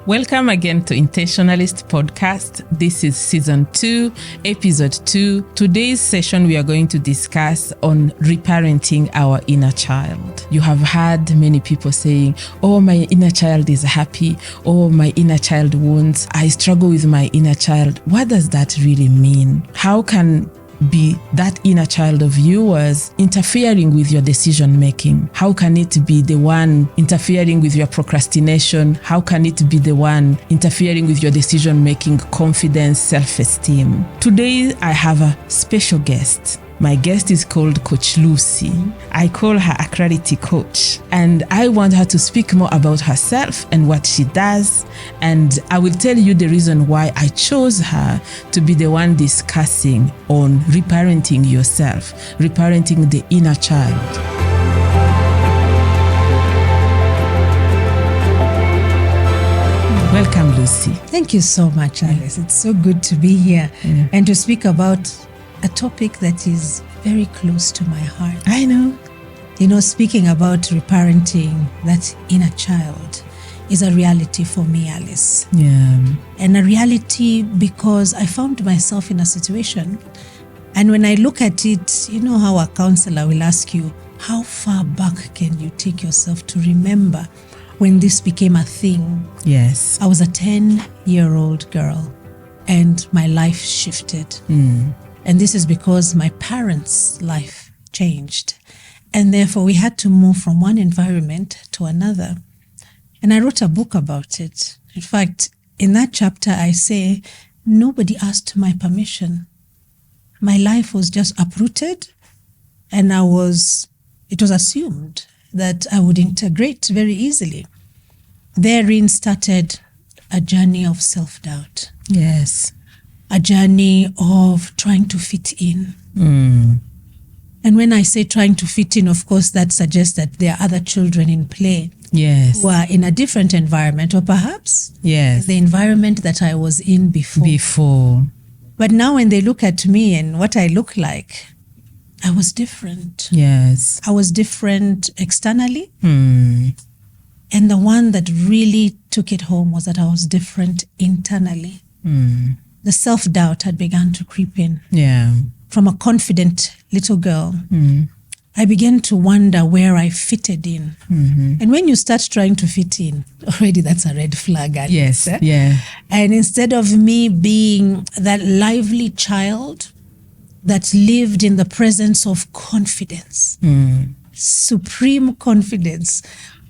Welcome again to Intentionalist podcast. This is season 2, episode 2. Today's session we are going to discuss on reparenting our inner child. You have heard many people saying, oh, my inner child is happy. Oh, my inner child wounds. I struggle with my inner child. What does that really mean? How can be that inner child of yours interfering with your decision making? How can it be the one interfering with your procrastination? How can it be the one interfering with your decision making, confidence, self-esteem? Today I have a special guest. My guest is called Coach Lucy. I call her a clarity coach, and I want her to speak more about herself and what she does. And I will tell you the reason why I chose her to be the one discussing on reparenting yourself, reparenting the inner child. Welcome, Lucy. Thank you so much, Alice. It's so good to be here and to speak about a topic that is very close to my heart. I know. You know, speaking about reparenting that inner child is a reality for me, Alice. Yeah. And a reality because I found myself in a situation, and when I look at it, you know how a counselor will ask you, how far back can you take yourself to remember when this became a thing? Yes. I was a 10-year-old girl and my life shifted. And this is because my parents' life changed. And therefore, we had to move from one environment to another. And I wrote a book about it. In fact, in that chapter, I say, nobody asked my permission. My life was just uprooted, and it was assumed that I would integrate very easily. Therein started a journey of self-doubt. Yes. A journey of trying to fit in. And when I say trying to fit in, of course, that suggests that there are other children in play. Yes. Who are in a different environment, or perhaps the environment that I was in before. But now when they look at me and what I look like, I was different. Yes. I was different externally. And the one that really took it home was that I was different internally. The self-doubt had begun to creep in. Yeah. From a confident little girl, I began to wonder where I fitted in. And when you start trying to fit in, already that's a red flag. Yes, yeah. And instead of me being that lively child that lived in the presence of confidence, supreme confidence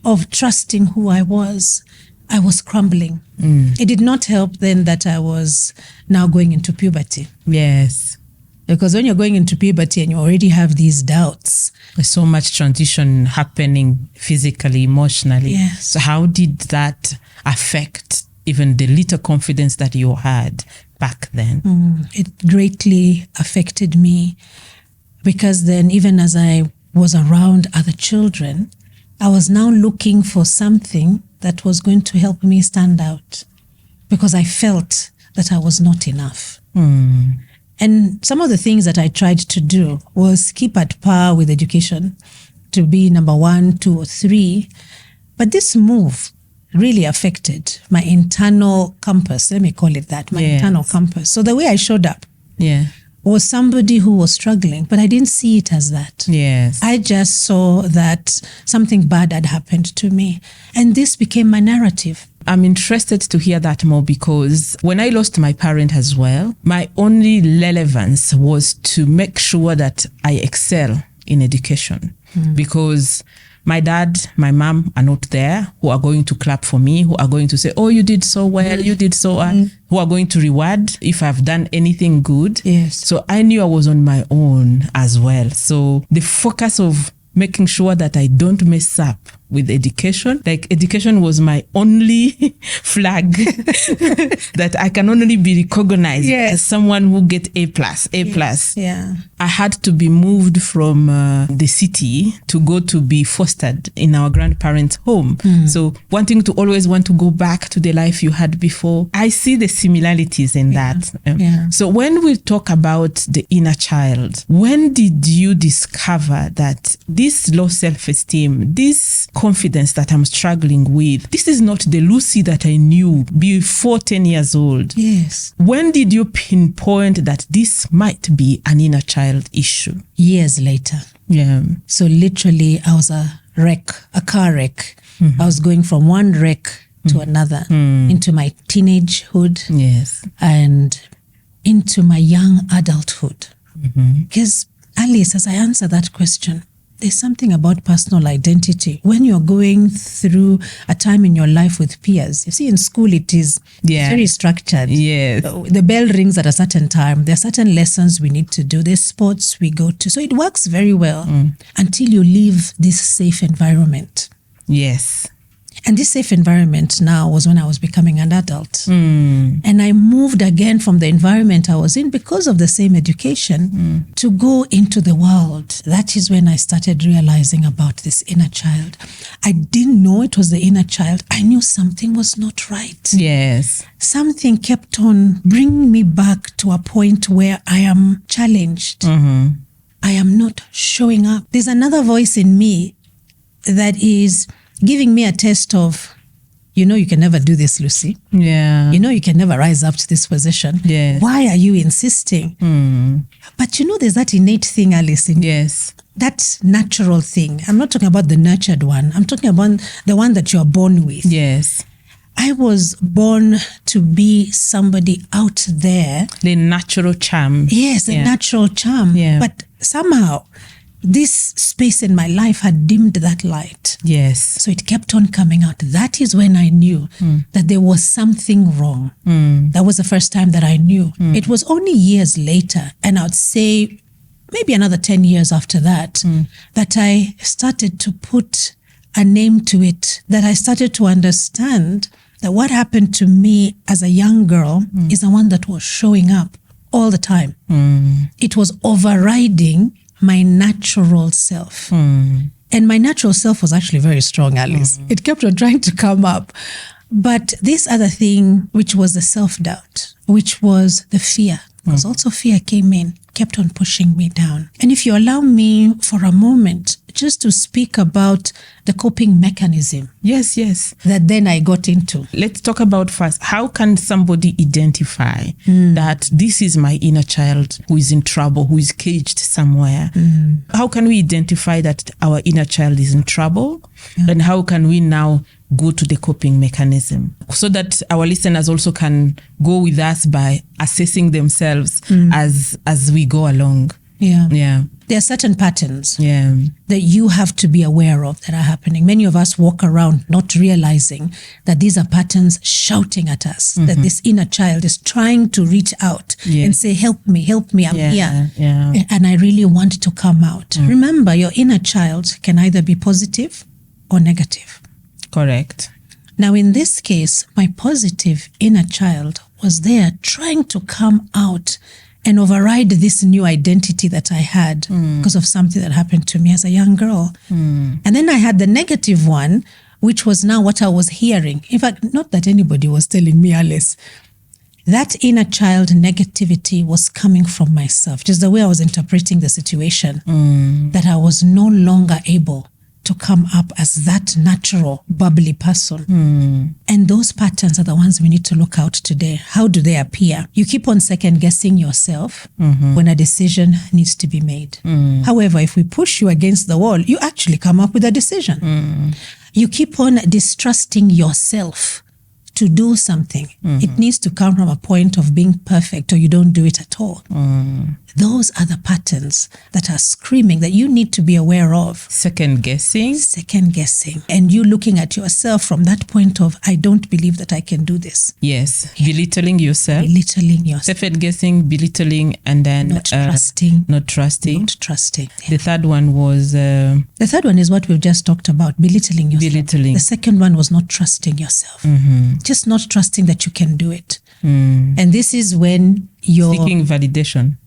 of trusting who I was crumbling. It did not help then that I was now going into puberty. Yes. Because when you're going into puberty and you already have these doubts. There's so much transition happening physically, emotionally. Yes. So how did that affect even the little confidence that you had back then? It greatly affected me, because then even as I was around other children, I was now looking for something that was going to help me stand out, because I felt that I was not enough. And some of the things that I tried to do was keep at par with education, to be number 1, 2, or 3. But this move really affected my internal compass. Let me call it that, my internal compass. So the way I showed up was somebody who was struggling, but I didn't see it as that. Yes. I just saw that something bad had happened to me. And this became my narrative. I'm interested to hear that more, because when I lost my parent as well, my only relevance was to make sure that I excel in education, because my dad, my mom are not there, who are going to clap for me, who are going to say, oh, you did so well, you did so well, who are going to reward if I've done anything good. Yes. So I knew I was on my own as well. So the focus of making sure that I don't mess up with education. Like, education was my only flag that I can only be recognized as someone who get A+. Yeah. I had to be moved from the city to go to be fostered in our grandparents' home. So wanting to always want to go back to the life you had before. I see the similarities in that. So when we talk about the inner child, when did you discover that this low self-esteem, this confidence that I'm struggling with. This is not the Lucy that I knew before 10 years old. Yes. When did you pinpoint that this might be an inner child issue? Years later. Yeah. So literally, I was a car wreck. I was going from one wreck to another into my teenagehood. Yes. And into my young adulthood. Because Alice, as I answer that question, there's something about personal identity. When you're going through a time in your life with peers, you see in school it is very structured. Yes. The bell rings at a certain time. There are certain lessons we need to do. There's sports we go to. So it works very well until you leave this safe environment. Yes. And this safe environment now was when I was becoming an adult. And I moved again from the environment I was in because of the same education to go into the world. That is when I started realizing about this inner child. I didn't know it was the inner child. I knew something was not right. Yes. Something kept on bringing me back to a point where I am challenged. I am not showing up. There's another voice in me that is giving me a test of, you can never do this, Lucy. Yeah. You can never rise up to this position. Yes. Why are you insisting? But there's that innate thing, Alice. Yes. That natural thing. I'm not talking about the nurtured one. I'm talking about the one that you're born with. Yes. I was born to be somebody out there. The natural charm. Yes, the natural charm. Yeah. But somehow, this space in my life had dimmed that light. Yes. So it kept on coming out. That is when I knew that there was something wrong. That was the first time that I knew. It was only years later, and I would say maybe another 10 years after that, that I started to put a name to it, that I started to understand that what happened to me as a young girl is the one that was showing up all the time. It was overriding my natural self. And my natural self was actually very strong, Alice. It kept on trying to come up. But this other thing, which was the self-doubt, which was the fear, because also fear came in, kept on pushing me down. And if you allow me for a moment, just to speak about the coping mechanism. Yes. That then I got into. Let's talk about first, how can somebody identify that this is my inner child who is in trouble, who is caged somewhere? How can we identify that our inner child is in trouble? And how can we now go to the coping mechanism so that our listeners also can go with us by assessing themselves as we go along? Yeah. There are certain patterns that you have to be aware of that are happening. Many of us walk around not realizing that these are patterns shouting at us, that this inner child is trying to reach out and say, help me, I'm here. And I really want to come out. Remember, your inner child can either be positive or negative. Correct. Now, in this case, my positive inner child was there trying to come out and override this new identity that I had because of something that happened to me as a young girl. And then I had the negative one, which was now what I was hearing. In fact, not that anybody was telling me, Alice. That inner child negativity was coming from myself, just the way I was interpreting the situation, that I was no longer able to come up as that natural, bubbly person. And those patterns are the ones we need to look out today. How do they appear? You keep on second guessing yourself when a decision needs to be made. However, if we push you against the wall, you actually come up with a decision. You keep on distrusting yourself to do something. It needs to come from a point of being perfect, or you don't do it at all. Those are the patterns that are screaming that you need to be aware of. Second guessing. And you looking at yourself from that point of, I don't believe that I can do this. Yes. Belittling yourself. Second guessing, belittling, and then not trusting. The third one was... the third one is what we've just talked about, belittling yourself. The second one was not trusting yourself. Just not trusting that you can do it. And this is when you're... Seeking validation.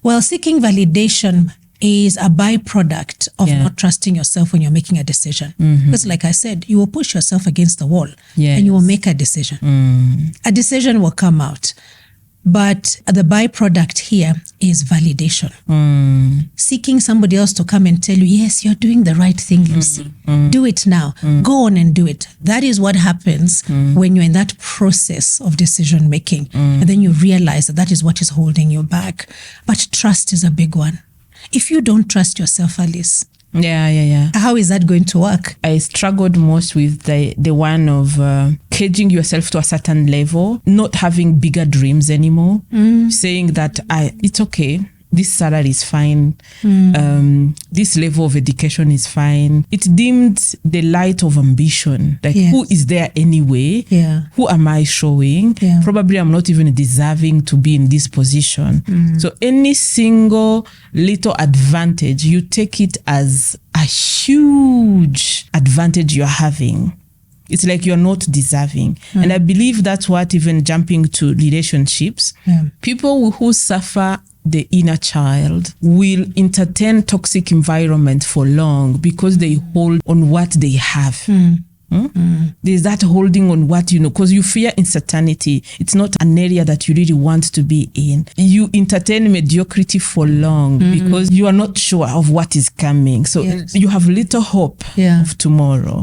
Well, seeking validation is a byproduct of not trusting yourself when you're making a decision. Because like I said, you will push yourself against the wall and you will make a decision. A decision will come out. But the byproduct here is validation. Seeking somebody else to come and tell you, yes, you're doing the right thing, Lucy. Do it now. Go on and do it. That is what happens when you're in that process of decision making. And then you realize that is what is holding you back. But trust is a big one. If you don't trust yourself, Alice, how is that going to work? I struggled most with the one of caging yourself to a certain level, not having bigger dreams anymore, saying that it's okay. This salary is fine. This level of education is fine. It dimmed the light of ambition. Like, who is there anyway? Who am I showing? Probably I'm not even deserving to be in this position. So any single little advantage, you take it as a huge advantage you're having. It's like you're not deserving. And I believe that's what, even jumping to relationships, people who suffer the inner child will entertain toxic environment for long because they hold on what they have. There's that holding on what you know, because you fear uncertainty. It's not an area that you really want to be in. You entertain mediocrity for long because you are not sure of what is coming. So you have little hope of tomorrow.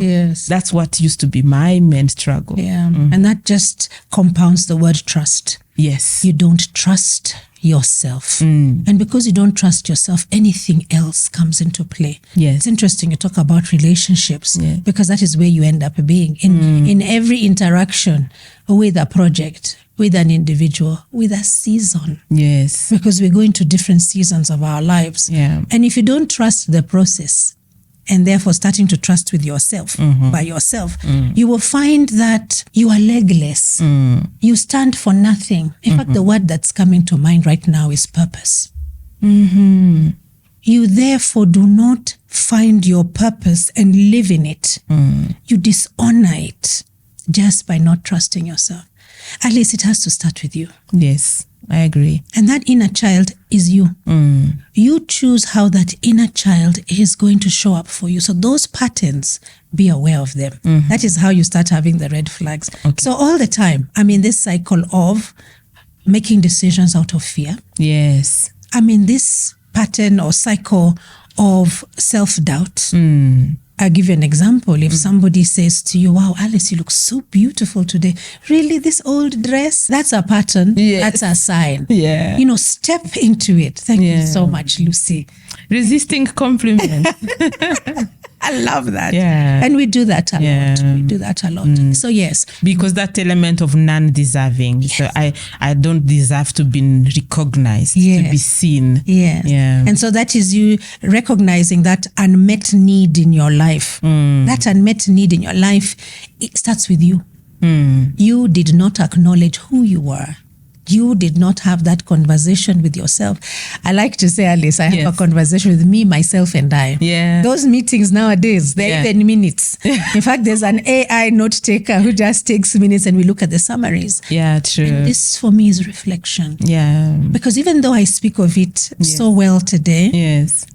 That's what used to be my main struggle. And that just compounds the word trust. You don't trust yourself. And because you don't trust yourself, anything else comes into play. It's interesting you talk about relationships because that is where you end up being in every interaction with a project, with an individual, with a season. Because we go into different seasons of our lives. And if you don't trust the process, and therefore starting to trust with yourself, by yourself, you will find that you are legless. You stand for nothing. In fact, the word that's coming to mind right now is purpose. You therefore do not find your purpose and live in it. You dishonor it just by not trusting yourself. At least it has to start with you. I agree. And that inner child is you. You choose how that inner child is going to show up for you. So those patterns, be aware of them. That is how you start having the red flags. So all the time, I'm in this cycle of making decisions out of fear. I'm in this pattern or cycle of self-doubt. I'll give you an example. If somebody says to you, wow, Alice, you look so beautiful today. Really, this old dress? That's a pattern. That's a sign. You know, step into it. Thank you so much, Lucy. Resisting compliment. I love that. And we do that a lot. We do that a lot. So yes. Because that element of non-deserving. So I don't deserve to be recognized, to be seen. And so that is you recognizing that unmet need in your life. That unmet need in your life, it starts with you. You did not acknowledge who you were. You did not have that conversation with yourself. I like to say, Alice, I have a conversation with me, myself, and I. Those meetings nowadays, they're even minutes. In fact, there's an AI note taker who just takes minutes and we look at the summaries. True. And this for me is reflection. Because even though I speak of it so well today,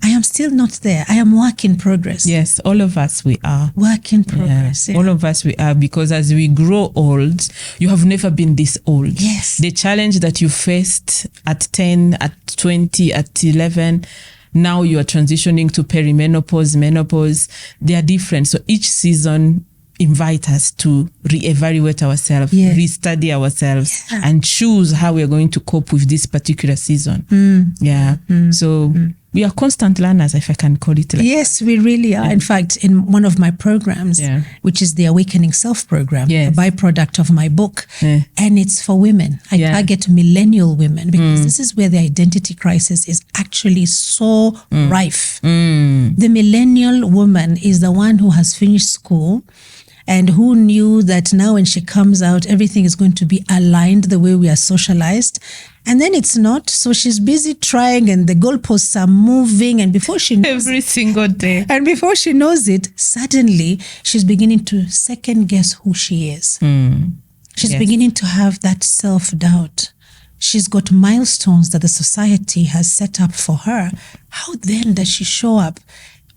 I am still not there. I am work in progress. All of us, we are. Work in progress. All of us, we are, because as we grow old, you have never been this old. The challenge that you faced at 10, at 20, at 11, now you are transitioning to perimenopause, menopause. They are different. So each season invite us to reevaluate ourselves, restudy ourselves, and choose how we are going to cope with this particular season. So we are constant learners, if I can call it like that. We really are. In fact, in one of my programs, which is the Awakening Self program, a byproduct of my book, and it's for women. I target millennial women because this is where the identity crisis is actually so rife. The millennial woman is the one who has finished school and who knew that now when she comes out, everything is going to be aligned the way we are socialized. And then it's not. So she's busy trying and the goalposts are moving. And before she knows every single day. And before she knows it, suddenly she's beginning to second guess who she is. She's beginning to have that self-doubt. She's got milestones that the society has set up for her. How then does she show up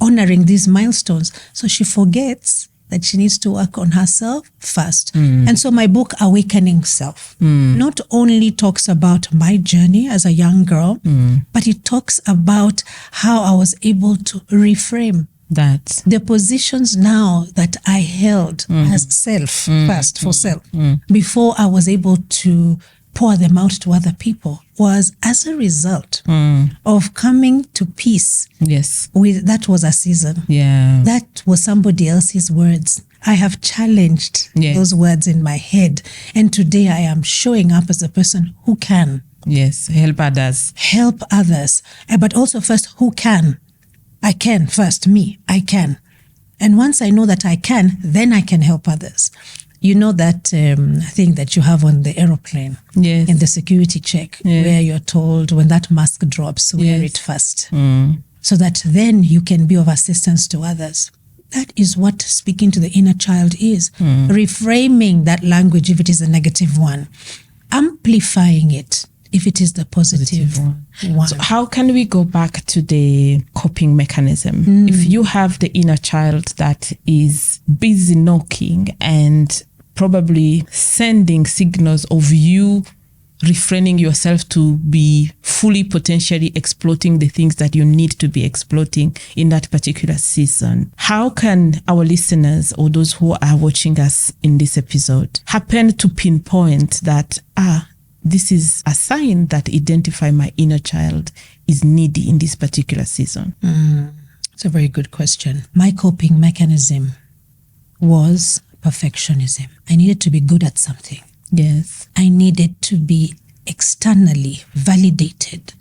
honoring these milestones? So she forgets that she needs to work on herself first. And so my book, Awakening Self, not only talks about my journey as a young girl, but it talks about how I was able to reframe that the positions now that I held as self first, for self, before I was able to pour them out to other people, was as a result of coming to peace. Yes. With that was a season. Yeah. That was somebody else's words. I have challenged those words in my head. And today I am showing up as a person who can. Yes. Help others. Help others. But also first, who can? I can first, me. I can. And once I know that I can, then I can help others. You know that thing that you have on the aeroplane in the security check, where you're told when that mask drops, wear it first, so that then you can be of assistance to others. That is what speaking to the inner child is. Reframing that language if it is a negative one, amplifying it if it is the positive one. So how can we go back to the coping mechanism? If you have the inner child that is busy knocking and probably sending signals of you refraining yourself to be fully potentially exploiting the things that you need to be exploiting in that particular season, how can our listeners or those who are watching us in this episode happen to pinpoint that, this is a sign that identify my inner child is needy in this particular season? It's a very good question. My coping mechanism was perfectionism. I needed to be good at something. Yes. I needed to be externally validated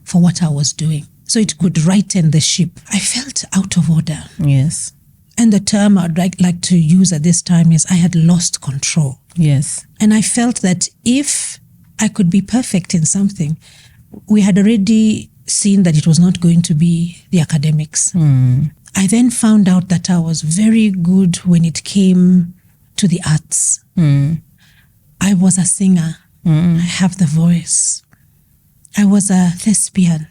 for what I was doing, so it could righten the ship. I felt out of order. Yes. And the term I'd like to use at this time is I had lost control. Yes. And I felt that if I could be perfect in something, we had already seen that it was not going to be the academics. I then found out that I was very good when it came to the arts. I was a singer. I have the voice. I was a thespian.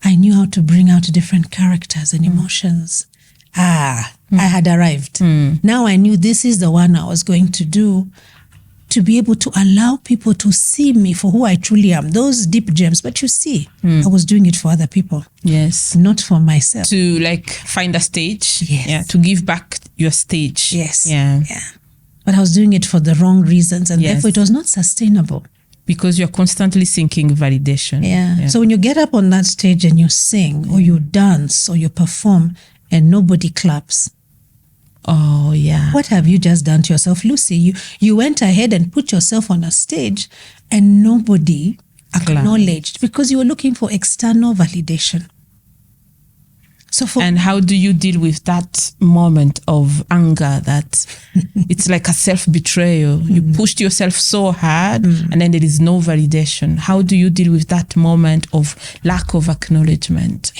I knew how to bring out different characters and emotions. I had arrived. Now I knew this is the one I was going to do, to be able to allow people to see me for who I truly am. Those deep gems. But you see, I was doing it for other people. Yes. Not for myself. To find a stage. Yes. Yeah. To give back your stage. Yes. Yeah. But I was doing it for the wrong reasons, and therefore it was not sustainable. Because you're constantly seeking validation. Yeah. So when you get up on that stage and you sing or you dance or you perform and nobody claps, oh yeah, what have you just done to yourself, Lucy? You went ahead and put yourself on a stage and nobody acknowledged because you were looking for external validation. And how do you deal with that moment of anger that it's like a self-betrayal? You pushed yourself so hard and then there is no validation. How do you deal with that moment of lack of acknowledgement?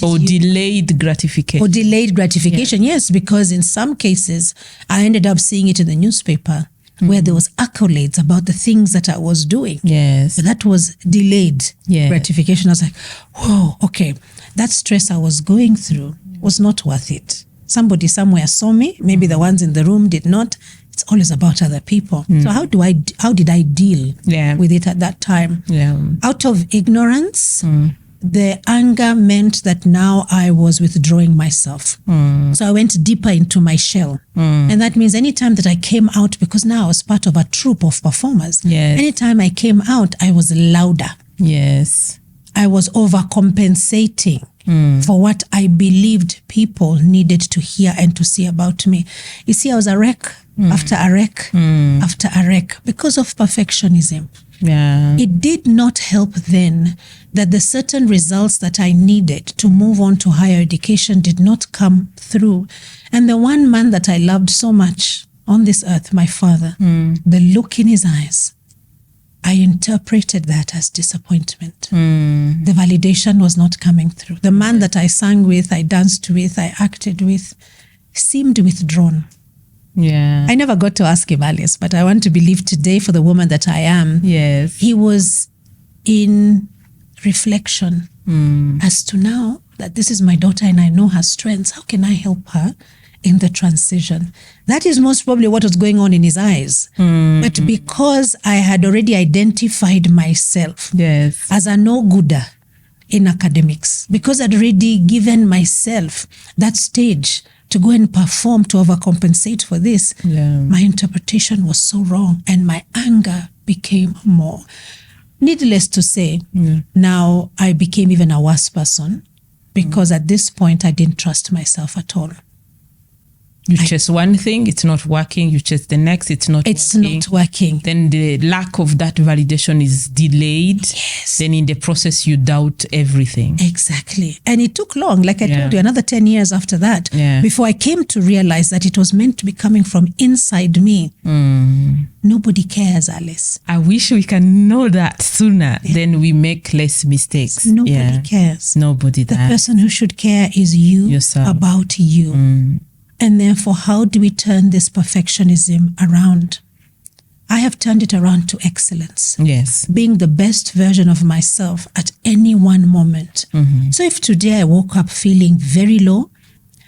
Or delayed gratification. Or delayed gratification, yes, because in some cases, I ended up seeing it in the newspaper where there was accolades about the things that I was doing. Yes. But that was delayed gratification. I was like, whoa, okay. That stress I was going through was not worth it. Somebody somewhere saw me. Maybe the ones in the room did not. It's always about other people. So how did I deal with it at that time? Out of ignorance, the anger meant that now I was withdrawing myself. So I went deeper into my shell. And that means anytime that I came out, because now I was part of a troupe of performers, anytime I came out, I was louder. Yes. I was overcompensating for what I believed people needed to hear and to see about me. You see, I was a wreck after a wreck after a wreck because of perfectionism. It did not help then that the certain results that I needed to move on to higher education did not come through. And the one man that I loved so much on this earth, my father, the look in his eyes, I interpreted that as disappointment. The validation was not coming through. The man that I sang with, I danced with, I acted with, seemed withdrawn. I never got to ask him, Alice, but I want to believe today for the woman that I am. He was in reflection as to now that this is my daughter and I know her strengths. How can I help her in the transition. That is most probably what was going on in his eyes. But because I had already identified myself as a no-gooder in academics, because I'd already given myself that stage to go and perform, to overcompensate for this, my interpretation was so wrong and my anger became more. Needless to say, now I became even a worse person because at this point I didn't trust myself at all. You chase one thing, it's not working. You chase the next, it's not working. Then the lack of that validation is delayed. Yes. Then in the process, you doubt everything. Exactly. And it took long, like I told you, another 10 years after that, before I came to realize that it was meant to be coming from inside me. Nobody cares, Alice. I wish we can know that sooner. Then we make less mistakes. Nobody cares. Nobody. The person who should care is you, yourself. About you. And therefore, how do we turn this perfectionism around? I have turned it around to excellence. Yes. Being the best version of myself at any one moment. So if today I woke up feeling very low,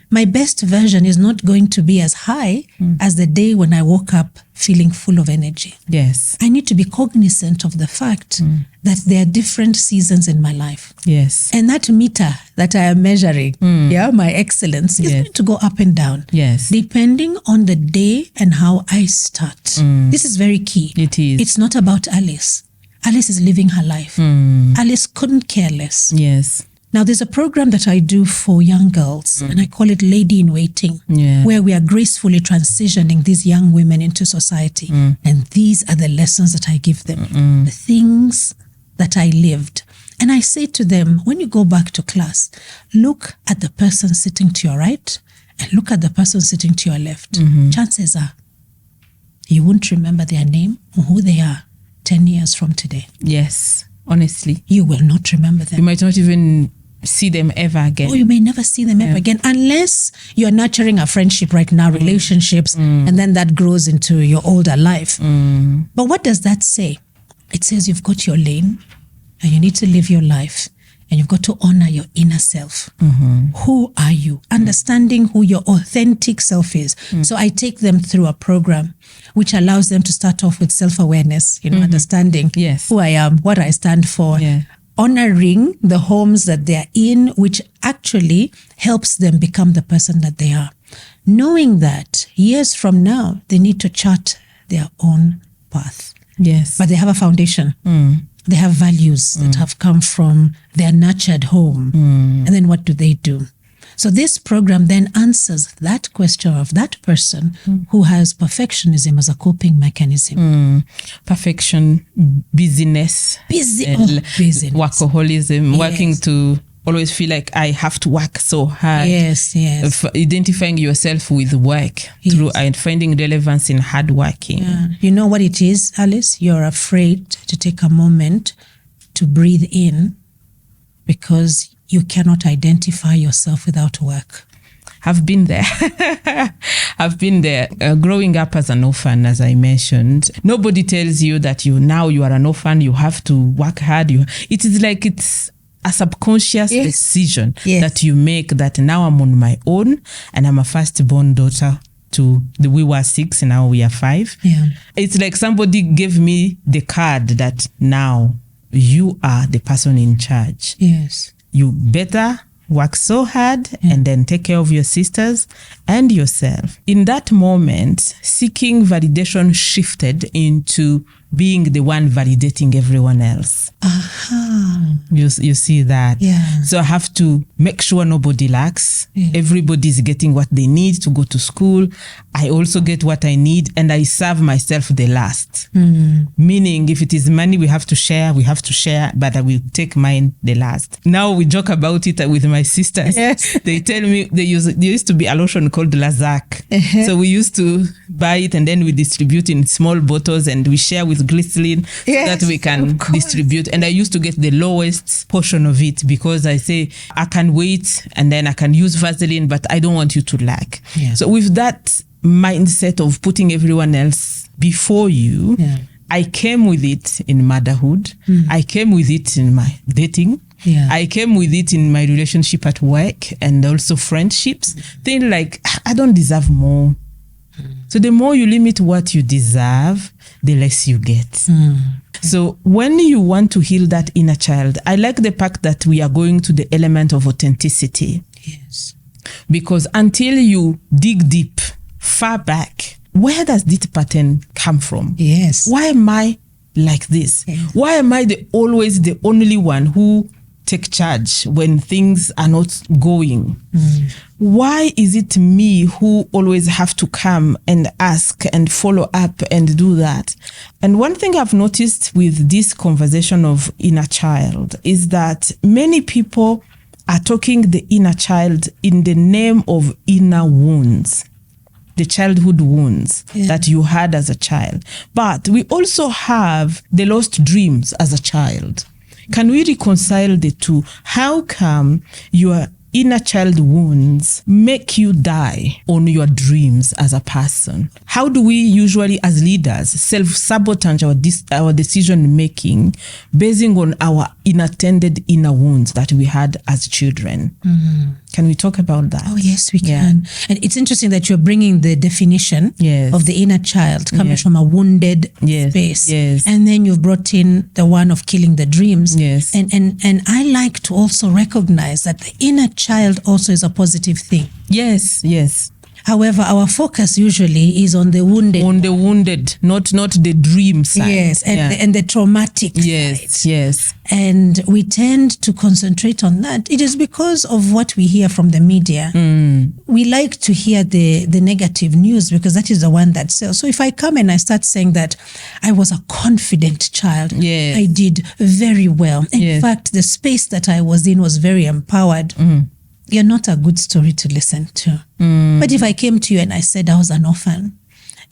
my best version is not going to be as high as the day when I woke up feeling full of energy. Yes. I need to be cognizant of the fact that there are different seasons in my life. Yes. And that meter that I am measuring, my excellence, is going to go up and down. Yes. Depending on the day and how I start. This is very key. It is. It's not about Alice. Alice is living her life. Alice couldn't care less. Yes. Now, there's a program that I do for young girls, and I call it Lady in Waiting, where we are gracefully transitioning these young women into society. And these are the lessons that I give them, the things that I lived. And I say to them, when you go back to class, look at the person sitting to your right and look at the person sitting to your left. Chances are you won't remember their name or who they are 10 years from today. Yes, honestly. You will not remember them. You might not even see them ever again. Or you may never see them ever again, unless you're nurturing a friendship right now, relationships, and then that grows into your older life. But what does that say? It says you've got your lane and you need to live your life and you've got to honor your inner self. Who are you? Understanding who your authentic self is. So I take them through a program which allows them to start off with self-awareness, understanding who I am, what I stand for, honoring the homes that they're in, which actually helps them become the person that they are. Knowing that years from now, they need to chart their own path. Yes. But they have a foundation. They have values that have come from their nurtured home. And then what do? So this program then answers that question of that person who has perfectionism as a coping mechanism. Perfection, busyness, busyness, workaholism, working to always feel like I have to work so hard. Yes. Identifying yourself with work through and finding relevance in hard working. You know what it is, Alice? You're afraid to take a moment to breathe in because you cannot identify yourself without work. I've been there. Growing up as an orphan, as I mentioned, nobody tells you that you are an orphan, you have to work hard. It is like it's a subconscious decision that you make, that now I'm on my own and I'm a firstborn daughter we were 6, now we are 5. It's like somebody gave me the card that now you are the person in charge. You better work so hard and then take care of your sisters and yourself. In that moment, seeking validation shifted into being the one validating everyone else. You see that? So I have to make sure nobody lacks. Everybody's getting what they need to go to school. I also get what I need, and I serve myself the last. Meaning, if it is money we have to share, but I will take mine the last. Now we joke about it with my sisters. They tell me there used to be a lotion called Lazak. So we used to buy it and then we distribute in small bottles and we share with glycerin so that we can distribute. And I used to get the lowest portion of it because I say I can wait and then I can use Vaseline, but I don't want you to lack. So with that mindset of putting everyone else before you, I came with it in motherhood. I came with it in my dating. I came with it in my relationship at work and also friendships. Things like I don't deserve more. So the more you limit what you deserve, the less you get. So when you want to heal that inner child, I like the fact that we are going to the element of authenticity. Yes. Because until you dig deep, far back, where does this pattern come from? Yes. Why am I like this? Yes. Why am I always the only one who take charge when things are not going? Why is it me who always have to come and ask and follow up and do that? And one thing I've noticed with this conversation of inner child is that many people are talking the inner child in the name of inner wounds, the childhood wounds that you had as a child. But we also have the lost dreams as a child. Can we reconcile the two? How come your inner child wounds make you die on your dreams as a person? How do we usually as leaders self-sabotage our decision making basing on our unattended inner wounds that we had as children? Can we talk about that? Oh, yes, we can. And it's interesting that you're bringing the definition of the inner child coming from a wounded space. And then you've brought in the one of killing the dreams. And I like to also recognize that the inner child also is a positive thing. Yes. However, our focus usually is on the wounded. On the wounded, not the dream side. Yes, and the traumatic side. Yes. And we tend to concentrate on that. It is because of what we hear from the media. We like to hear the negative news because that is the one that sells. So if I come and I start saying that I was a confident child, I did very well. In fact, the space that I was in was very empowered. You're not a good story to listen to. But if I came to you and I said I was an orphan,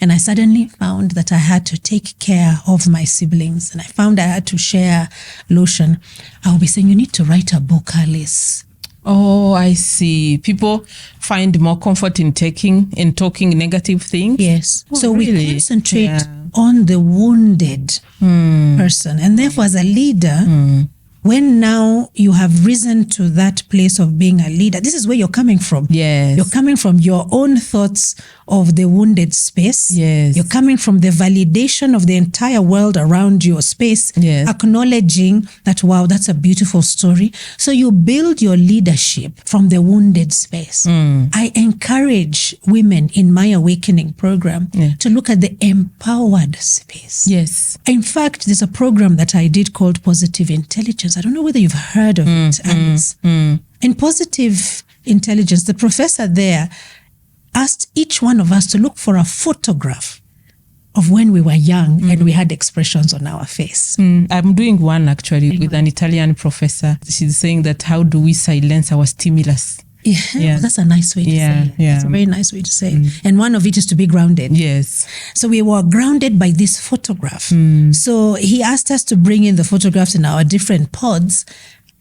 and I suddenly found that I had to take care of my siblings, and I found I had to share lotion, I'll be saying, you need to write a book, Alice. Oh, I see. People find more comfort in talking negative things. Yes. Oh, so really? We concentrate on the wounded person. And therefore, as a leader, when now you have risen to that place of being a leader, this is where you're coming from. Yes. You're coming from your own thoughts of the wounded space. Yes. You're coming from the validation of the entire world around your space, acknowledging that, wow, that's a beautiful story. So you build your leadership from the wounded space. I encourage women in my awakening program to look at the empowered space. Yes. In fact, there's a program that I did called Positive Intelligence. I don't know whether you've heard of it, Alice. In Positive Intelligence, the professor there asked each one of us to look for a photograph of when we were young and we had expressions on our face. I'm doing one actually with an Italian professor. She's saying that how do we silence our stimulus? Yeah. That's a nice way to say it. It's a very nice way to say it. And one of it is to be grounded. Yes. So we were grounded by this photograph. So he asked us to bring in the photographs in our different pods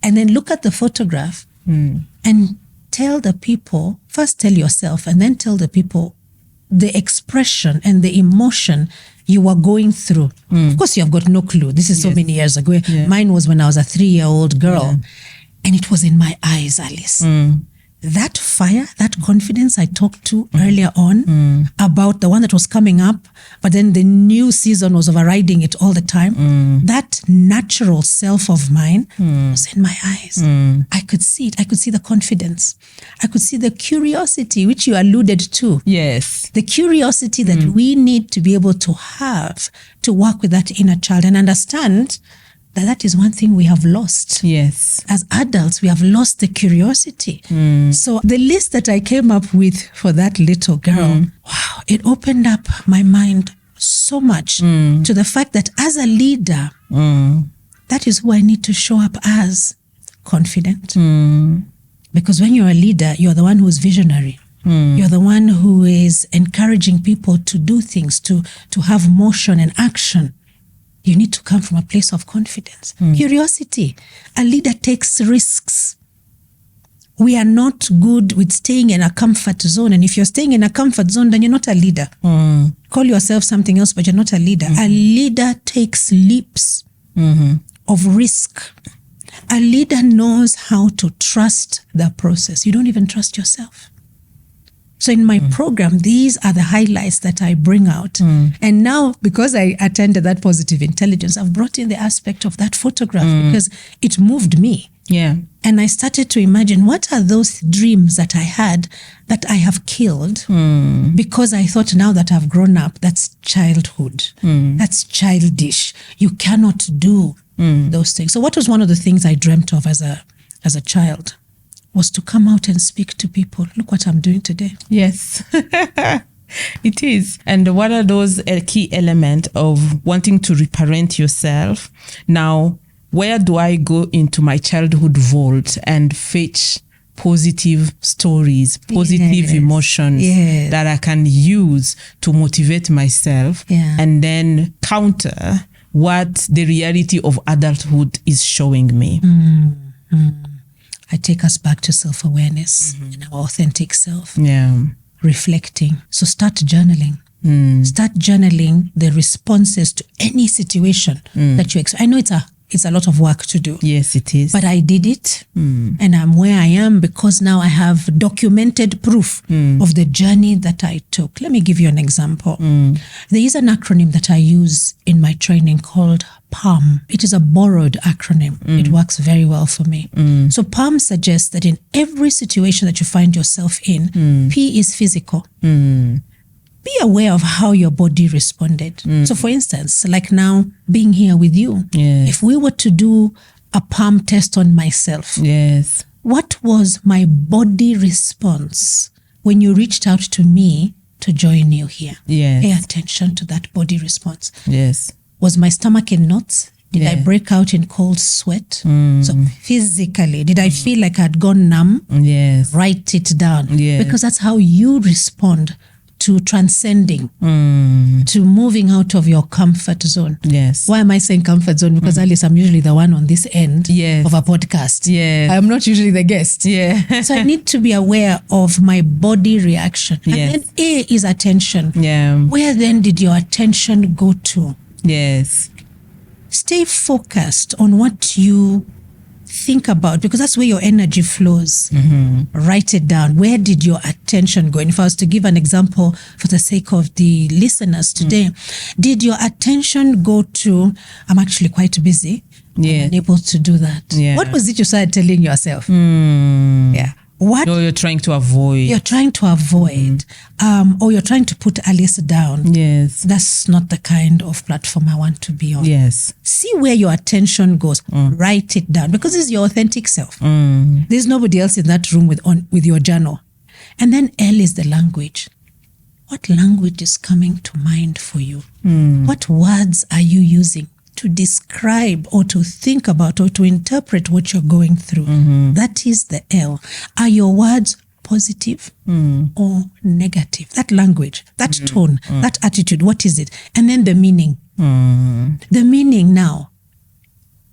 and then look at the photograph and tell the people, first tell yourself and then tell the people the expression and the emotion you were going through. Of course, you have got no clue. This is so many years ago. Mine was when I was a 3-year-old girl. And it was in my eyes, Alice. That fire, that confidence I talked to earlier on about the one that was coming up, but then the new season was overriding it all the time. That natural self of mine was in my eyes. I could see it. I could see the confidence. I could see the curiosity, which you alluded to. Yes. The curiosity that we need to be able to have to work with that inner child and understand that is one thing we have lost. Yes. As adults, we have lost the curiosity. So the list that I came up with for that little girl, wow, it opened up my mind so much to the fact that as a leader, that is who I need to show up as, confident. Because when you're a leader, you're the one who is visionary. You're the one who is encouraging people to do things, to have motion and action. You need to come from a place of confidence. Curiosity. A leader takes risks. We are not good with staying in a comfort zone. And if you're staying in a comfort zone, then you're not a leader. Call yourself something else, but you're not a leader. A leader takes leaps of risk. A leader knows how to trust the process. You don't even trust yourself. So in my program, these are the highlights that I bring out. And now, because I attended that positive intelligence, I've brought in the aspect of that photograph because it moved me. Yeah. And I started to imagine, what are those dreams that I had that I have killed because I thought, now that I've grown up, that's childhood. That's childish. You cannot do those things. So what was one of the things I dreamt of as a child was to come out and speak to people. Look what I'm doing today. Yes. It is. And what are those key elements of wanting to reparent yourself? Now, where do I go into my childhood vault and fetch positive stories, positive emotions that I can use to motivate myself and then counter what the reality of adulthood is showing me? I take us back to self-awareness and our authentic self. Yeah. Reflecting. So start journaling. Start journaling the responses to any situation that you experience. I know it's a lot of work to do. Yes, it is. But I did it and I'm where I am because now I have documented proof of the journey that I took. Let me give you an example. There is an acronym that I use in my training called PALM. It is a borrowed acronym. It works very well for me. So PALM suggests that in every situation that you find yourself in, P is physical. Be aware of how your body responded. So for instance, like now being here with you, if we were to do a palm test on myself, what was my body response when you reached out to me to join you here? Pay attention to that body response. Was my stomach in knots? Did I break out in cold sweat? So physically, did I feel like I'd gone numb? Write it down. Because that's how you respond to transcending, to moving out of your comfort zone. Why am I saying comfort zone? Because Alice, I'm usually the one on this end of a podcast. I'm not usually the guest. So I need to be aware of my body reaction. And then A is attention. Where then did your attention go to? Stay focused on what you think about, because that's where your energy flows. Write it down. Where did your attention go? And if I was to give an example for the sake of the listeners today, did your attention go to, I'm actually quite busy, I'm unable to do that? What was it you started telling yourself? What you're trying to avoid. You're trying to avoid. Or you're trying to put Alice down. That's not the kind of platform I want to be on. See where your attention goes. Write it down, because this is your authentic self. There's nobody else in that room with your journal. And then L is the language. What language is coming to mind for you? What words are you using to describe or to think about or to interpret what you're going through? That is the L. Are your words positive or negative? That language, that tone, that attitude, what is it? And then the meaning. The meaning now.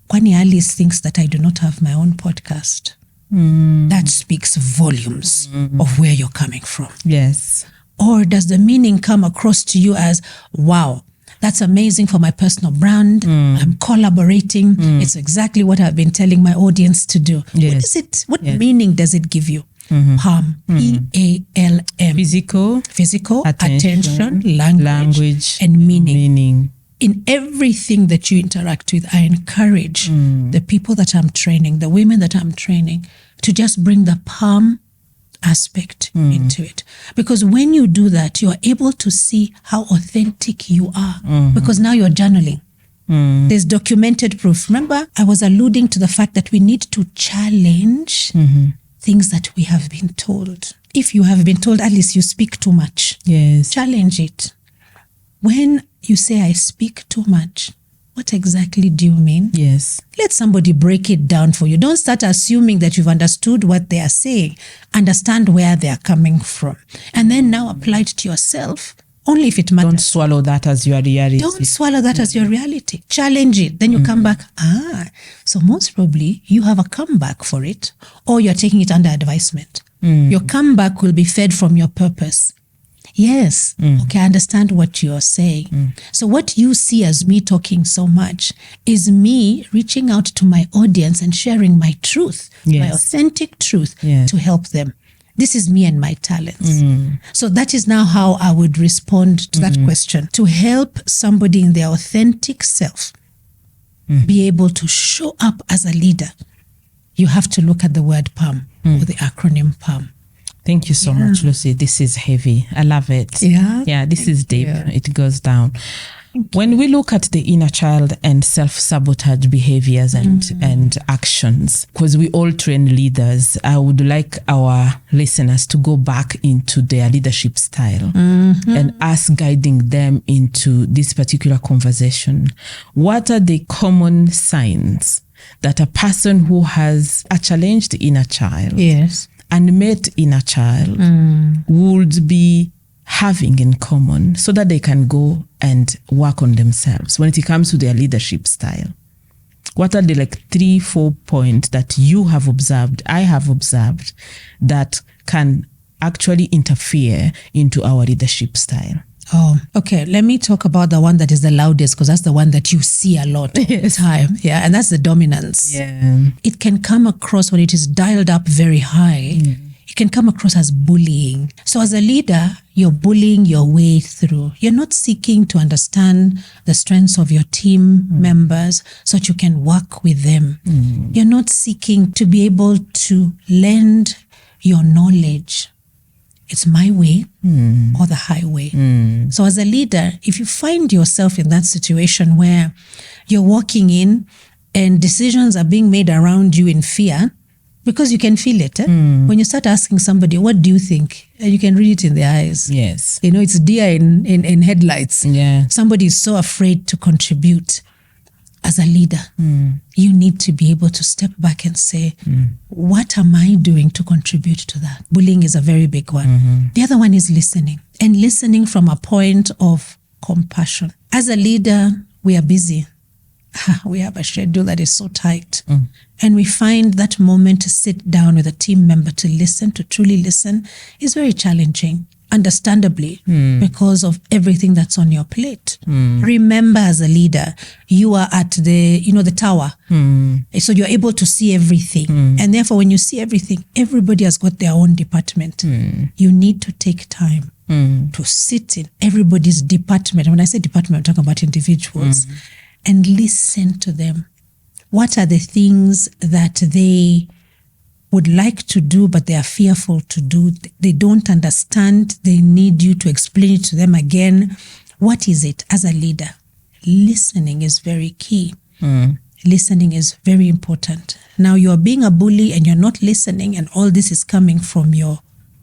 Kwani Alice thinks that I do not have my own podcast. That speaks volumes of where you're coming from. Or does the meaning come across to you as, wow, that's amazing for my personal brand. I'm collaborating. It's exactly what I've been telling my audience to do. What is it? What meaning does it give you? PALM. PALM. Physical, attention, language, and meaning. In everything that you interact with, I encourage the people that I'm training, the women that I'm training, to just bring the PALM aspect into it. Because when you do that, you're able to see how authentic you are. Because now you're journaling. There's documented proof. Remember, I was alluding to the fact that we need to challenge things that we have been told. If you have been told, Alice, you speak too much, challenge it. When you say I speak too much, what exactly do you mean? Let somebody break it down for you. Don't start assuming that you've understood what they are saying. Understand where they are coming from. And then now apply it to yourself, only if it matters. Don't swallow that as your reality. Don't swallow that as your reality. Challenge it. Then you come back. So most probably you have a comeback for it, or you're taking it under advisement. Your comeback will be fed from your purpose. Yes. Okay, I understand what you're saying. So what you see as me talking so much is me reaching out to my audience and sharing my truth, my authentic truth to help them. This is me and my talents. So that is now how I would respond to that question. To help somebody in their authentic self be able to show up as a leader, you have to look at the word PAM or the acronym PAM. Thank you so much, Lucy. This is heavy. I love it. Yeah, this is deep. It goes down. When we look at the inner child and self-sabotage behaviors and actions, because we all train leaders, I would like our listeners to go back into their leadership style and us guiding them into this particular conversation. What are the common signs that a person who has a challenged inner child, unmet inner child, would be having in common so that they can go and work on themselves when it comes to their leadership style? What are the 3-4 points that you have observed, I have observed, that can actually interfere into our leadership style? Oh, okay. Let me talk about the one that is the loudest, because that's the one that you see a lot all the time. Yeah, and that's the dominance. Yeah. It can come across when it is dialed up very high. It can come across as bullying. So as a leader, you're bullying your way through. You're not seeking to understand the strengths of your team members so that you can work with them. You're not seeking to be able to lend your knowledge. It's my way or the highway. So as a leader, if you find yourself in that situation where you're walking in and decisions are being made around you in fear, because you can feel it. When you start asking somebody, what do you think? You can read it in their eyes. Yes. You know, it's deer in headlights. Yeah. Somebody is so afraid to contribute. As a leader, you need to be able to step back and say, what am I doing to contribute to that? Bullying is a very big one. The other one is listening, and listening from a point of compassion. As a leader, we are busy. We have a schedule that is so tight. And we find that moment to sit down with a team member to listen, to truly listen, is very challenging, understandably, because of everything that's on your plate. Remember, as a leader, you are at the tower. So you're able to see everything. And therefore, when you see everything, everybody has got their own department. You need to take time to sit in everybody's department. When I say department, I'm talking about individuals. And listen to them. What are the things that they would like to do, but they are fearful to do? They don't understand. They need you to explain it to them again. What is it as a leader? Listening is very key. Listening is very important. Now you're being a bully and you're not listening, and all this is coming from your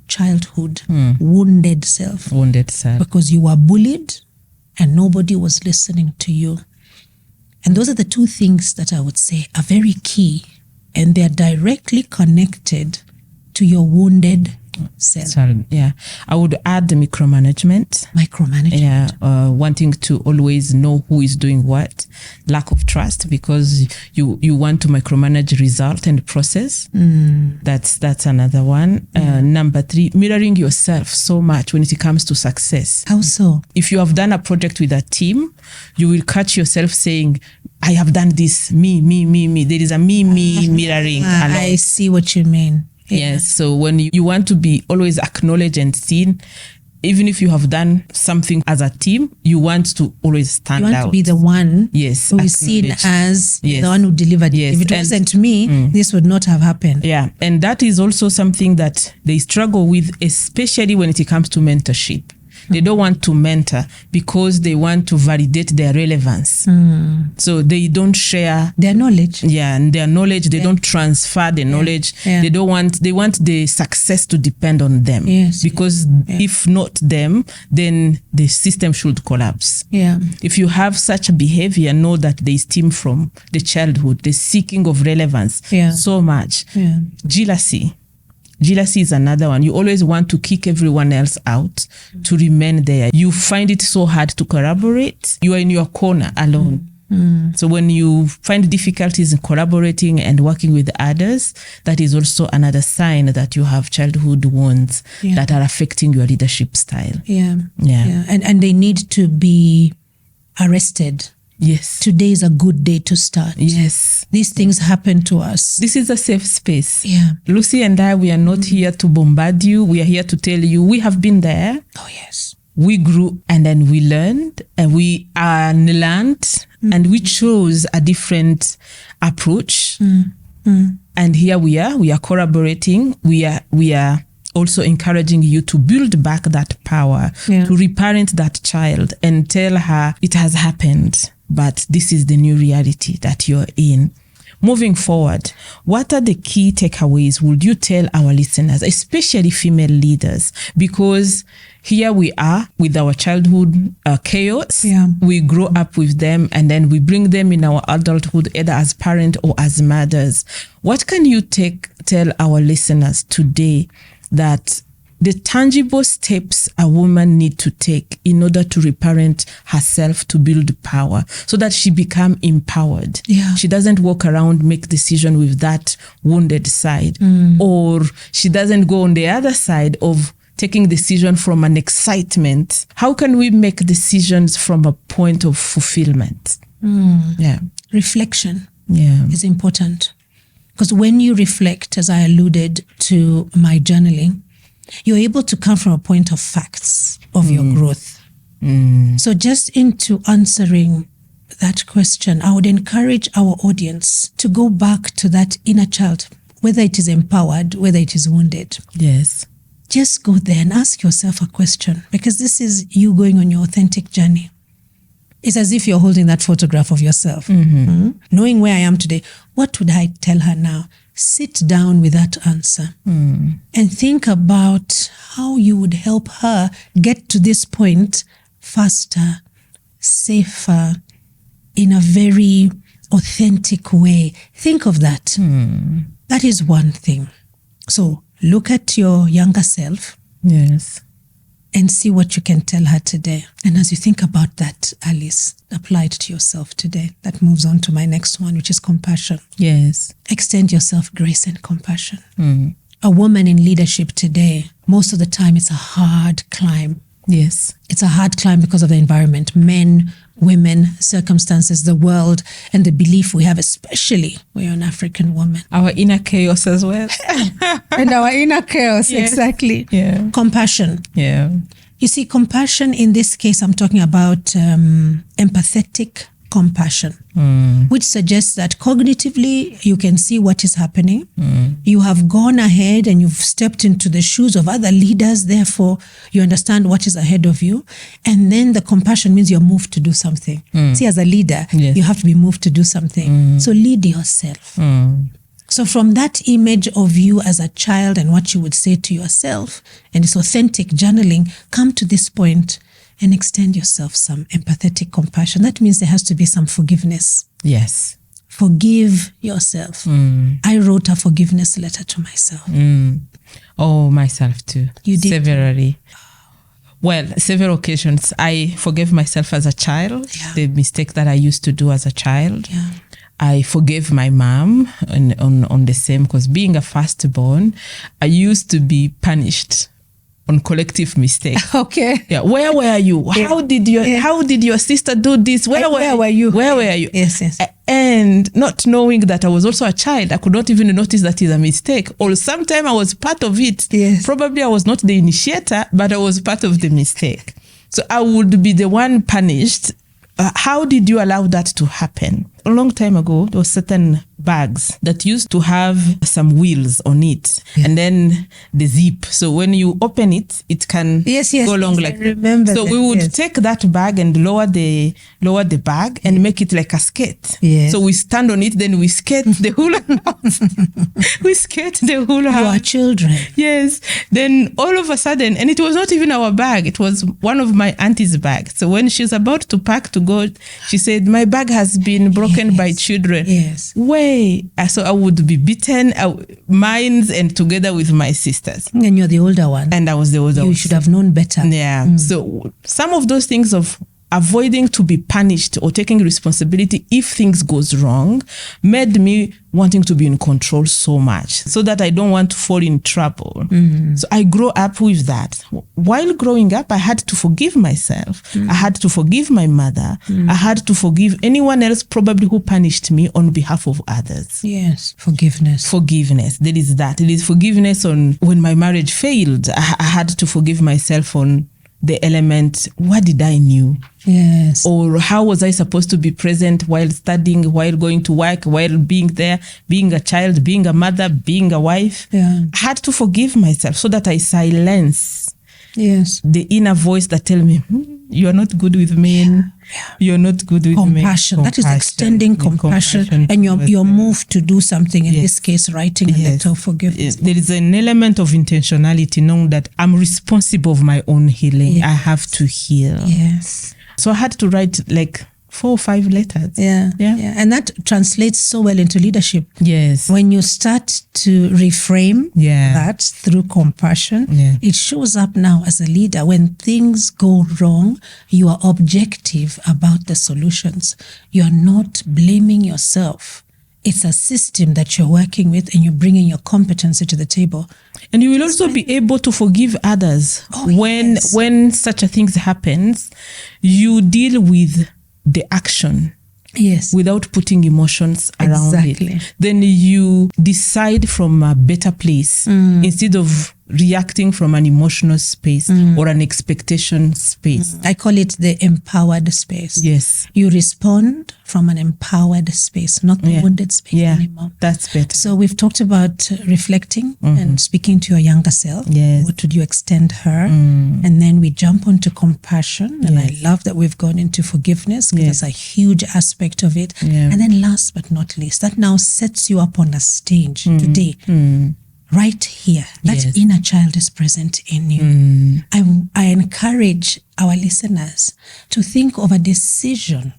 childhood, wounded self. Wounded self. Because you were bullied and nobody was listening to you. And those are the two things that I would say are very key, and they're directly connected to your wounded self. Yeah. I would add the micromanagement. Yeah. Wanting to always know who is doing what. Lack of trust, because you want to micromanage result and process. That's another one. Number 3, mirroring yourself so much when it comes to success. How so? If you have done a project with a team, you will catch yourself saying, I have done this, me. There is a me mirroring. I see what you mean. Yes. So when you want to be always acknowledged and seen, even if you have done something as a team, you want to always stand out. You want to be the one who is seen as the one who delivered it. If it wasn't me, this would not have happened. Yeah. And that is also something that they struggle with, especially when it comes to mentorship. They don't want to mentor because they want to validate their relevance. So they don't share their knowledge. Yeah, and their knowledge, they don't transfer the knowledge. They want the success to depend on them. Because if not them, then the system should collapse. If you have such a behavior, know that they stem from the childhood, the seeking of relevance so much. Jealousy. Jealousy is another one. You always want to kick everyone else out to remain there. You find it so hard to collaborate. You are in your corner alone. So when you find difficulties in collaborating and working with others, that is also another sign that you have childhood wounds that are affecting your leadership style. And they need to be arrested Yes. Today is a good day to start. Yes. These things happen to us. This is a safe space. Yeah. Lucy and I, we are not here to bombard you. We are here to tell you we have been there. Oh, yes. We grew and then we learned and we unlearned and we chose a different approach. And here we are collaborating. We are also encouraging you to build back that power, to reparent that child and tell her it has happened, but this is the new reality that you're in. Moving forward, what are the key takeaways would you tell our listeners, especially female leaders? Because here we are with our childhood chaos. Yeah. We grow up with them and then we bring them in our adulthood, either as parents or as mothers. What can you tell our listeners today that the tangible steps a woman needs to take in order to reparent herself to build power so that she become empowered? Yeah. She doesn't walk around, make decision with that wounded side, or she doesn't go on the other side of taking decision from an excitement. How can we make decisions from a point of fulfillment? Yeah. Reflection is important. Because when you reflect, as I alluded to my journaling, you're able to come from a point of facts of your growth. So just into answering that question, I would encourage our audience to go back to that inner child, whether it is empowered, whether it is wounded. Yes. Just go there and ask yourself a question, because this is you going on your authentic journey. It's as if you're holding that photograph of yourself. Knowing where I am today, what would I tell her now? Sit down with that answer and think about how you would help her get to this point faster, safer, in a very authentic way. Think of that. That is one thing. So look at your younger self. Yes. And see what you can tell her today. And as you think about that, Alice, apply it to yourself today. That moves on to my next one, which is compassion. Yes. Extend yourself grace and compassion. A woman in leadership today, most of the time it's a hard climb. Yes. It's a hard climb because of the environment. Men, women, circumstances, the world, and the belief we have, especially when you're an African woman. Our inner chaos as well. And our inner chaos, Yes. exactly. Yeah. Compassion. Yeah. You see, compassion in this case, I'm talking about empathetic compassion, which suggests that cognitively you can see what is happening. You have gone ahead and you've stepped into the shoes of other leaders. Therefore, you understand what is ahead of you. And then the compassion means you're moved to do something. See, as a leader, Yes. you have to be moved to do something. So lead yourself. So from that image of you as a child and what you would say to yourself, and it's authentic journaling, come to this point and extend yourself some empathetic compassion. That means there has to be some forgiveness. Yes. Forgive yourself. I wrote a forgiveness letter to myself. Oh, myself too. You did? Severally. Well, several occasions. I forgave myself as a child, the mistake that I used to do as a child. Yeah. I forgave my mom on the same, because being a firstborn, I used to be punished on collective mistakes. Okay. Yeah. Where were you? How did your sister do this? Where were you? Where were you? Yes. And not knowing that I was also a child, I could not even notice that is a mistake. Or sometime I was part of it. Yes. Probably I was not the initiator, but I was part of the mistake. So I would be the one punished. How did you allow that to happen? A long time ago, there were certain bags that used to have some wheels on it, and then the zip. So when you open it, it can go along like. I remember. So we would take that bag and lower the bag and make it like a skate. Yes. So we stand on it, then we skate the hula house. We skate the hula house. You are children. Yes. Then all of a sudden, and it was not even our bag, it was one of my auntie's bags. So when she's about to pack to go, she said, "My bag has been broken by children." Yes. So I would be beaten, mine and together with my sisters. And you're the older one. And I was the older one. You should have known better. Yeah. So some of those things of avoiding to be punished or taking responsibility if things goes wrong made me wanting to be in control so much, so that I don't want to fall in trouble. So I grew up with that. While growing up, I had to forgive myself. I had to forgive my mother. I had to forgive anyone else probably who punished me on behalf of others. Yes, forgiveness. Forgiveness. There is that. It is forgiveness on when my marriage failed. I had to forgive myself on the element, what did I knew? Yes. Or how was I supposed to be present while studying, while going to work, while being there, being a child, being a mother, being a wife? Yeah. I had to forgive myself so that I silence the inner voice that tell me, you're not good with men. You're not good with compassion. men. That is extending compassion and your move to do something, in this case, writing a letter of forgiveness. There is an element of intentionality, knowing that I'm responsible of my own healing. I have to heal. Yes. So I had to write like 4 or 5 letters. Yeah. And that translates so well into leadership. Yes. When you start to reframe that through compassion, it shows up now as a leader. When things go wrong, you are objective about the solutions. You are not blaming yourself. It's a system that you're working with, and you're bringing your competency to the table. And you will also be able to forgive others. When such a thing happens, you deal with the action without putting emotions around it. Then you decide from a better place instead of reacting from an emotional space or an expectation space. I call it the empowered space. Yes. You respond from an empowered space, not the wounded space anymore. That's better. So we've talked about reflecting and speaking to your younger self. Yes. What would you extend her? And then we jump onto compassion. And I love that we've gone into forgiveness, because that's a huge aspect of it. And then last but not least, that now sets you up on a stage today. Right here, that inner child is present in you. I encourage our listeners to think of a decision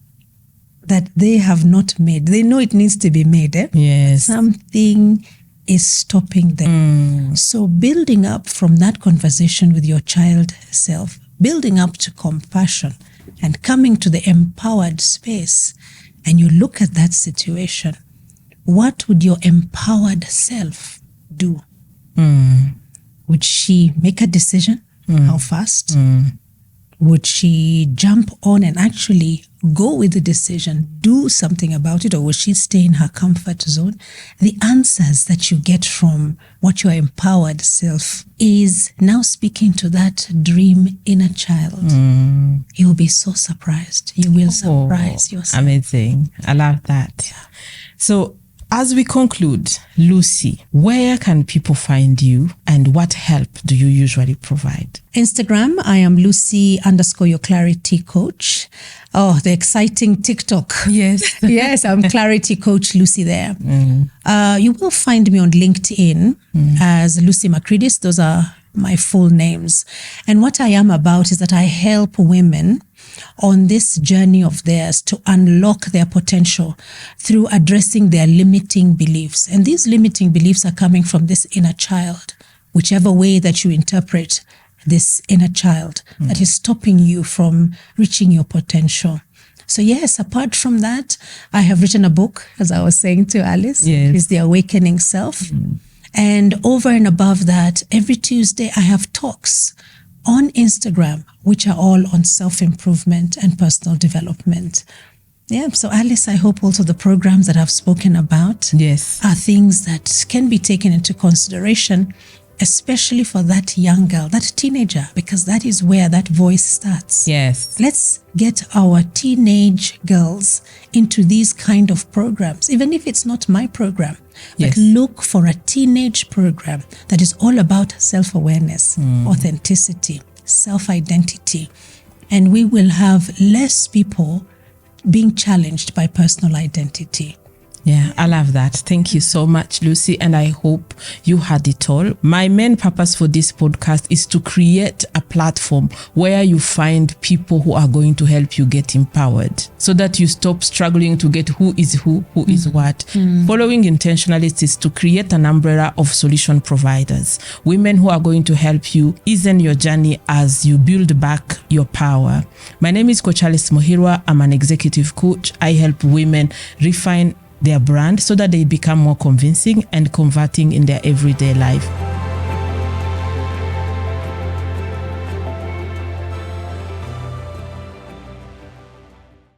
that they have not made. They know it needs to be made. Yes. Something is stopping them. So building up from that conversation with your child self, building up to compassion and coming to the empowered space, and you look at that situation, what would your empowered self do? Would she make a decision? How fast? Would she jump on and actually go with the decision, do something about it, or would she stay in her comfort zone? The answers that you get from what your empowered self is now speaking to that dream inner child. You'll be so surprised. You will surprise yourself. Amazing. I love that. So as we conclude, Lucy, where can people find you, and what help do you usually provide? Instagram, I am Lucy_your clarity coach. Oh, the exciting TikTok. Yes. Yes, I'm clarity coach Lucy there. You will find me on LinkedIn as Lucy Macridis. Those are my full names. And what I am about is that I help women on this journey of theirs to unlock their potential through addressing their limiting beliefs. And these limiting beliefs are coming from this inner child, whichever way that you interpret this inner child that is stopping you from reaching your potential. So yes, apart from that, I have written a book, as I was saying to Alice, is The Awakening Self. And over and above that, every Tuesday I have talks on Instagram, which are all on self-improvement and personal development. So Alice, I hope also the programs that I've spoken about are things that can be taken into consideration, especially for that young girl, that teenager, because that is where that voice starts. Let's get our teenage girls into these kind of programs, even if it's not my program. But look for a teenage program that is all about self-awareness, authenticity, self-identity. And we will have less people being challenged by personal identity. Yeah, I love that. Thank you so much, Lucy. And I hope you had it all. My main purpose for this podcast is to create a platform where you find people who are going to help you get empowered so that you stop struggling to get who is who is what. Following Intentionalist is to create an umbrella of solution providers, women who are going to help you ease your journey as you build back your power. My name is Coach Alice Mohirwa. I'm an executive coach. I help women refine their brand so that they become more convincing and converting in their everyday life.